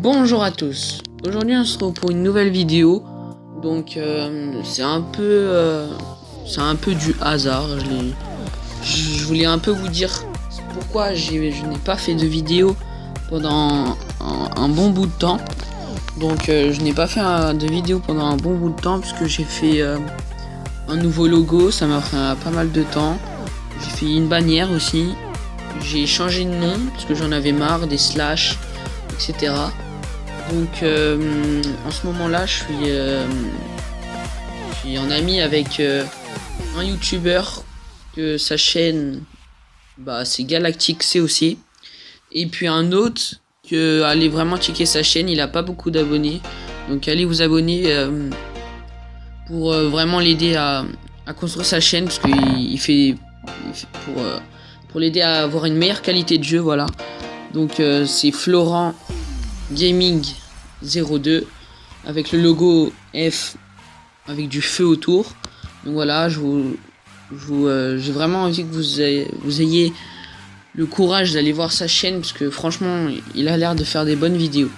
Bonjour à tous, aujourd'hui on se retrouve pour une nouvelle vidéo. Donc c'est un peu du hasard. Je voulais un peu vous dire pourquoi je n'ai pas fait de vidéo pendant un bon bout de temps. Donc je n'ai pas fait de vidéo pendant un bon bout de temps parce que j'ai fait un nouveau logo, ça m'a pris pas mal de temps. J'ai fait une bannière aussi, j'ai changé de nom parce que j'en avais marre des slash, etc. Donc en ce moment là je suis en ami avec un youtubeur que sa chaîne c'est Galactic COC, et puis un autre que allez vraiment checker sa chaîne, il a pas beaucoup d'abonnés, donc allez vous abonner pour vraiment l'aider à construire sa chaîne, parce qu'il fait pour l'aider à avoir une meilleure qualité de jeu, voilà. Donc c'est Florent Gaming 02 avec le logo F avec du feu autour. Donc voilà, j'ai vraiment envie que vous ayez le courage d'aller voir sa chaîne, parce que franchement il a l'air de faire des bonnes vidéos.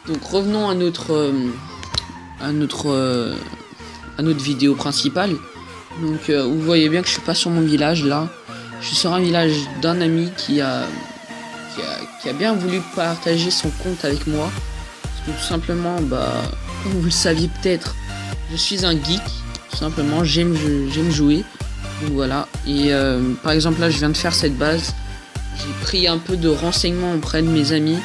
Donc revenons à notre vidéo principale. Donc vous voyez bien que je suis pas sur mon village là, je suis sur un village d'un ami qui a bien voulu partager son compte avec moi, parce que tout simplement, comme vous le saviez peut-être, je suis un geek, tout simplement, j'aime jouer, donc voilà. Et par exemple là je viens de faire cette base, j'ai pris un peu de renseignements auprès de mes amis,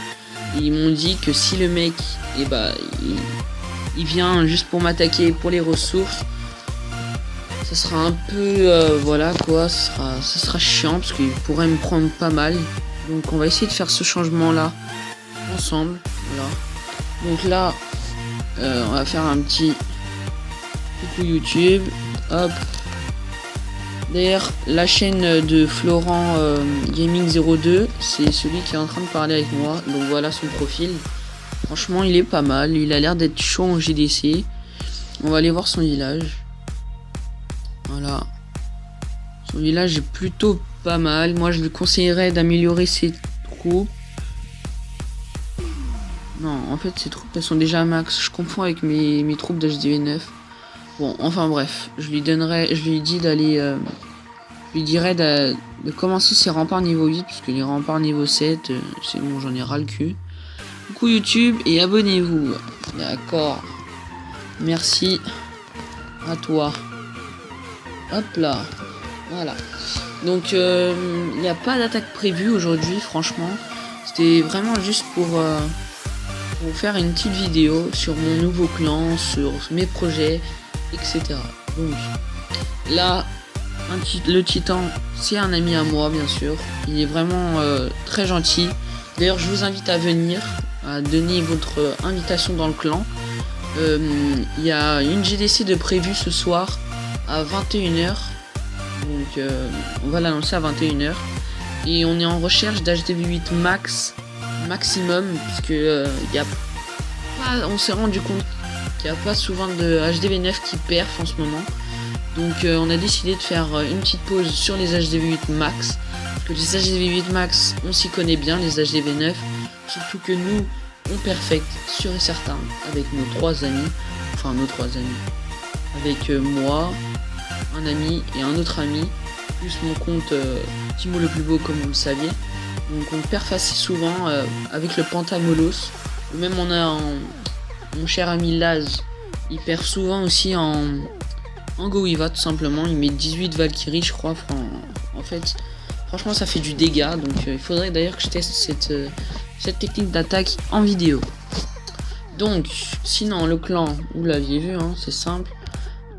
et ils m'ont dit que si le mec il vient juste pour m'attaquer pour les ressources, ça sera un peu voilà quoi, ça sera chiant parce qu'il pourrait me prendre pas mal. Donc on va essayer de faire ce changement là ensemble, voilà. Donc là on va faire un petit coucou YouTube, hop. D'ailleurs la chaîne de Florent Gaming 02, c'est celui qui est en train de parler avec moi, donc voilà son profil. Franchement il est pas mal, il a l'air d'être chaud en GDC. On va aller voir son village. Voilà, son village est plutôt pas mal. Moi je lui conseillerais d'améliorer ses troupes. Non, en fait ses troupes elles sont déjà à max. Je confonds avec mes troupes d'HDV9. Bon, enfin bref, je lui dirais de commencer ses remparts niveau 8, parce que les remparts niveau 7 c'est bon, j'en ai ras le cul. Coucou YouTube et abonnez-vous. D'accord, merci à toi. Hop là, voilà. Donc il n'y a pas d'attaque prévue aujourd'hui, franchement. C'était vraiment juste pour faire une petite vidéo sur mon nouveau clan, sur mes projets, etc. Donc là, le titan, c'est un ami à moi, bien sûr. Il est vraiment très gentil. D'ailleurs, je vous invite à venir, à donner votre invitation dans le clan. Il y a une GDC de prévue ce soir à 21h, donc on va l'annoncer à 21h, et on est en recherche d'HDV8 maximum, parce que on s'est rendu compte qu'il n'y a pas souvent de HDV9 qui perf en ce moment, donc on a décidé de faire une petite pause sur les HDV8 max, parce que les HDV8 max on s'y connaît bien, les HDV9, surtout que nous on perfecte sûr et certain avec nos trois amis, avec moi, un ami et un autre ami, plus mon compte Timo le plus beau, comme vous le saviez. Donc on perf assez souvent avec le Pentamolos, ou même on a mon cher ami Laz, il perf souvent aussi en Goiva, tout simplement. Il met 18 Valkyrie je crois. En fait franchement ça fait du dégât, donc il faudrait d'ailleurs que je teste cette technique d'attaque en vidéo. Donc sinon le clan, vous l'aviez vu, hein, c'est simple.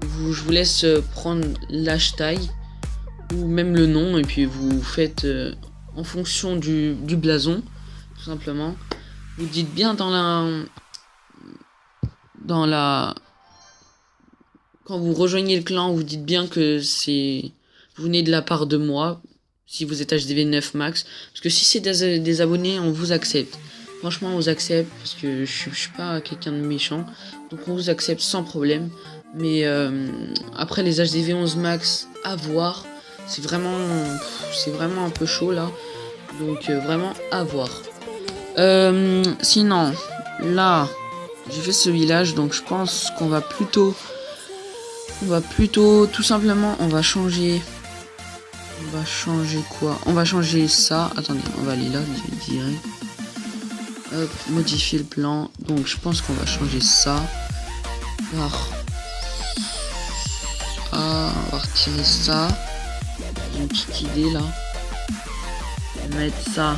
Je vous laisse prendre l'hashtag ou même le nom, et puis vous faites en fonction du blason, tout simplement. Vous dites bien quand vous rejoignez le clan, vous dites bien que vous venez de la part de moi, si vous êtes HDV9 max, parce que si c'est des abonnés, on vous accepte. Franchement on vous accepte, parce que je suis pas quelqu'un de méchant, donc on vous accepte sans problème. Mais après les HDV11 max à voir, c'est vraiment un peu chaud là, donc vraiment à voir. Sinon là, j'ai fait ce village, donc je pense qu'on va plutôt... tout simplement, on va changer quoi? On va changer ça. Attendez, on va aller là, je dirais. Hop, modifier le plan. Donc je pense qu'on va changer ça. Par... Ah, on va retirer ça. J'ai une petite idée là. Mettre ça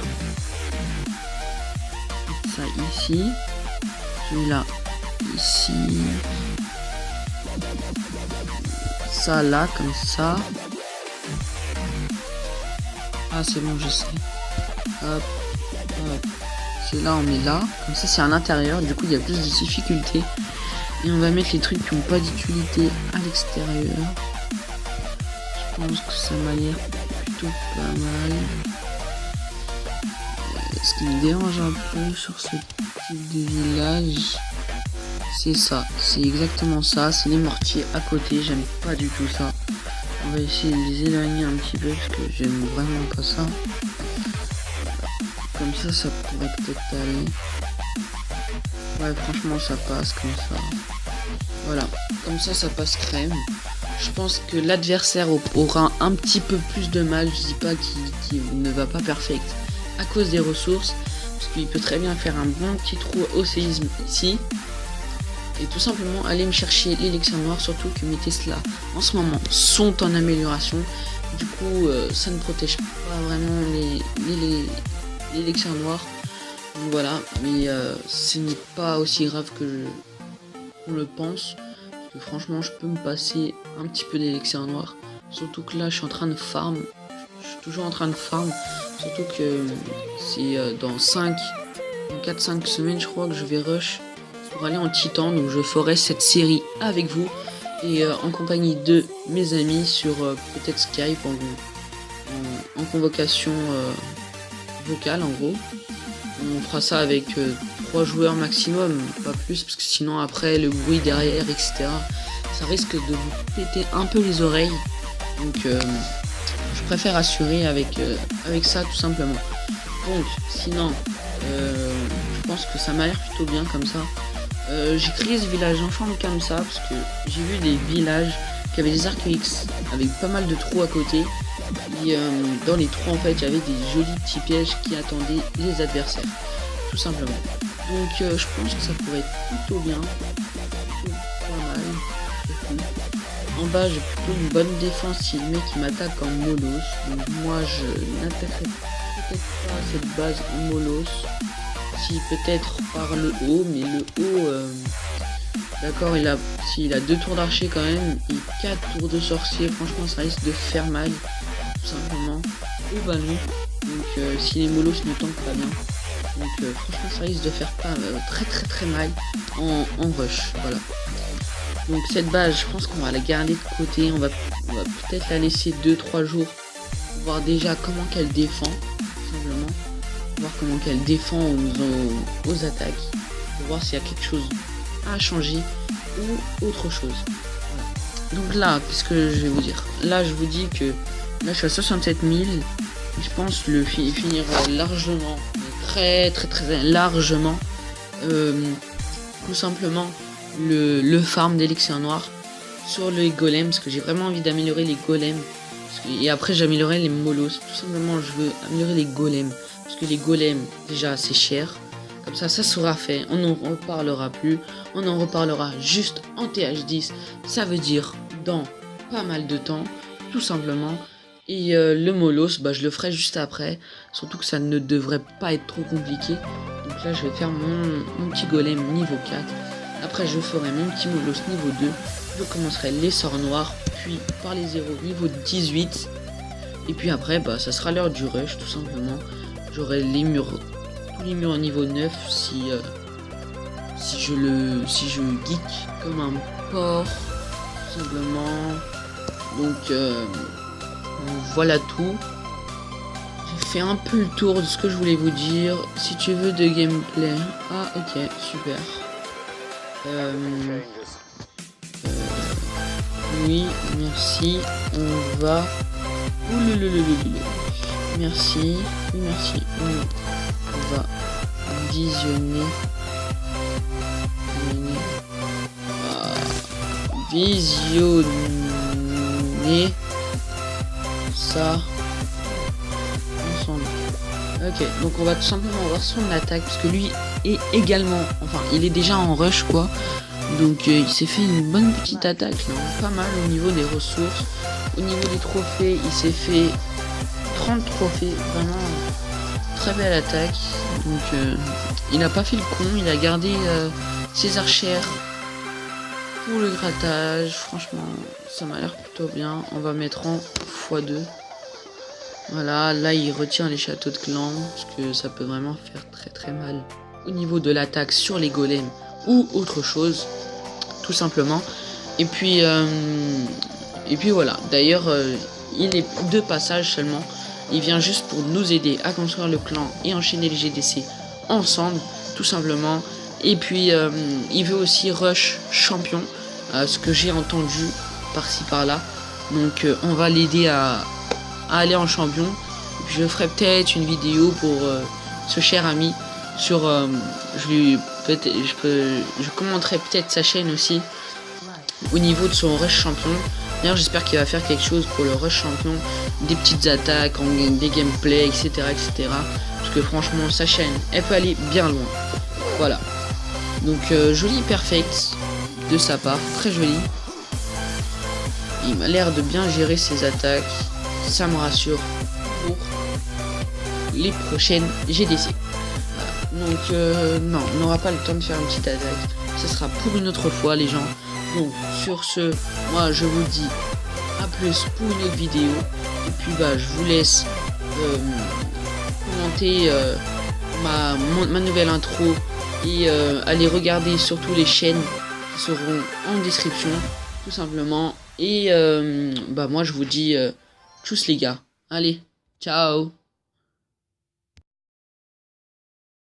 ici. Celui-là ici. Ça là, comme ça. Ah, c'est bon, je sais. Hop, hop. C'est là, on met là. Comme ça, c'est à l'intérieur. Du coup, il y a plus de difficulté. Et on va mettre les trucs qui n'ont pas d'utilité à l'extérieur. Je pense que ça m'a l'air plutôt pas mal. Ce qui me dérange un peu sur ce type de village, c'est ça. C'est exactement ça. C'est les mortiers à côté. J'aime pas du tout ça. On va essayer de les éloigner un petit peu parce que j'aime vraiment pas ça. Comme ça pourrait peut-être aller. Ouais, franchement, ça passe comme ça. Voilà, comme ça passe crème. Je pense que l'adversaire aura un petit peu plus de mal. Je dis pas qu'il ne va pas perfect à cause des ressources, parce qu'il peut très bien faire un bon petit trou au séisme ici. Et tout simplement aller me chercher l'élixir noir, surtout que mes Tesla en ce moment sont en amélioration. Du coup, ça ne protège pas vraiment l'élixir noir. Donc voilà, mais ce n'est pas aussi grave que on le pense. Parce que franchement, je peux me passer un petit peu d'élixir noir. Surtout que là, je suis en train de farm. Je suis toujours en train de farm. Surtout que c'est dans 4-5 semaines, je crois, que je vais rush pour aller en titan. Donc je ferai cette série avec vous et en compagnie de mes amis sur peut-être Skype en convocation vocale en gros. On fera ça avec 3 joueurs maximum, pas plus, parce que sinon après le bruit derrière, etc. ça risque de vous péter un peu les oreilles. Donc je préfère assurer avec ça tout simplement. Donc sinon je pense que ça m'a l'air plutôt bien comme ça. J'ai créé ce village enfant comme ça parce que j'ai vu des villages qui avaient des arcs X avec pas mal de trous à côté. Et dans les trous en fait il y avait des jolis petits pièges qui attendaient les adversaires tout simplement. Donc je pense que ça pourrait être plutôt bien, plutôt pas mal. En bas j'ai plutôt une bonne défense si le mec il m'attaque en molos. Donc moi je n'attaquerai peut-être pas cette base en molos. Si peut-être par le haut, mais le haut d'accord, s'il a 2 tours d'archer quand même et 4 tours de sorcier, franchement ça risque de faire mal tout simplement au ballon. Donc si les molos ne tankent pas bien, donc franchement ça risque de faire pas très mal en rush. Voilà, donc cette base je pense qu'on va la garder de côté. On va peut-être la laisser 2-3 jours pour voir déjà comment qu'elle défend tout simplement, voir comment qu'elle défend aux attaques, pour voir s'il y a quelque chose à changer ou autre chose. Voilà. Donc là, qu'est-ce que je vais vous dire? Là, je vous dis que là, je suis à 67 000. Je pense le finir largement, très largement. Tout simplement le farm d'élixir noir sur les golems, parce que j'ai vraiment envie d'améliorer les golems. Et après, j'améliorerai les molos. Tout simplement, je veux améliorer les golems. Parce que les golems, déjà, c'est cher. Comme ça sera fait. On n'en reparlera plus. On en reparlera juste en TH10. Ça veut dire dans pas mal de temps. Tout simplement. Et le molos, je le ferai juste après. Surtout que ça ne devrait pas être trop compliqué. Donc là, je vais faire mon petit golem niveau 4. Après, je ferai mon petit molos niveau 2. Je commencerai les sorts noirs. Puis par les 0 niveau 18. Et puis après, ça sera l'heure du rush, tout simplement. J'aurai les murs, tous les murs au niveau 9 si je geek comme un porc, tout simplement. Donc voilà tout. J'ai fait un peu le tour de ce que je voulais vous dire. Si tu veux de gameplay, ah ok, super. Oui, merci. On va. Merci. On va visionner visionner ça ensemble. Ok, donc on va tout simplement voir son attaque parce que lui est également, enfin il est déjà en rush quoi. Donc il s'est fait une bonne petite attaque là, pas mal au niveau des ressources. Au niveau des trophées, il s'est fait 30 trophées, vraiment très belle attaque. Donc il n'a pas fait le con, il a gardé ses archères pour le grattage. Franchement, ça m'a l'air plutôt bien. On va mettre en x2. Voilà, là il retient les châteaux de clan parce que ça peut vraiment faire très mal au niveau de l'attaque sur les golems ou autre chose, tout simplement. Et puis voilà. D'ailleurs, il est 2 passages seulement. Il vient juste pour nous aider à construire le clan et enchaîner les GDC ensemble, tout simplement. Et puis il veut aussi rush champion, ce que j'ai entendu par-ci par-là. Donc on va l'aider à aller en champion. Et puis je ferai peut-être une vidéo pour ce cher ami sur je commenterai peut-être sa chaîne aussi au niveau de son rush champion. D'ailleurs j'espère qu'il va faire quelque chose pour le rush champion, des petites attaques, des gameplays, etc., parce que franchement sa chaîne elle peut aller bien loin. Voilà, donc joli perfect de sa part, très joli. Il m'a l'air de bien gérer ses attaques, ça me rassure pour les prochaines GDC. Voilà. Donc non, on n'aura pas le temps de faire une petite attaque, ce sera pour une autre fois les gens. Donc sur ce, moi je vous dis à plus pour une autre vidéo. Et puis bah je vous laisse commenter ma nouvelle intro et aller regarder surtout les chaînes qui seront en description tout simplement. Et bah moi je vous dis tchuss les gars. Allez, ciao.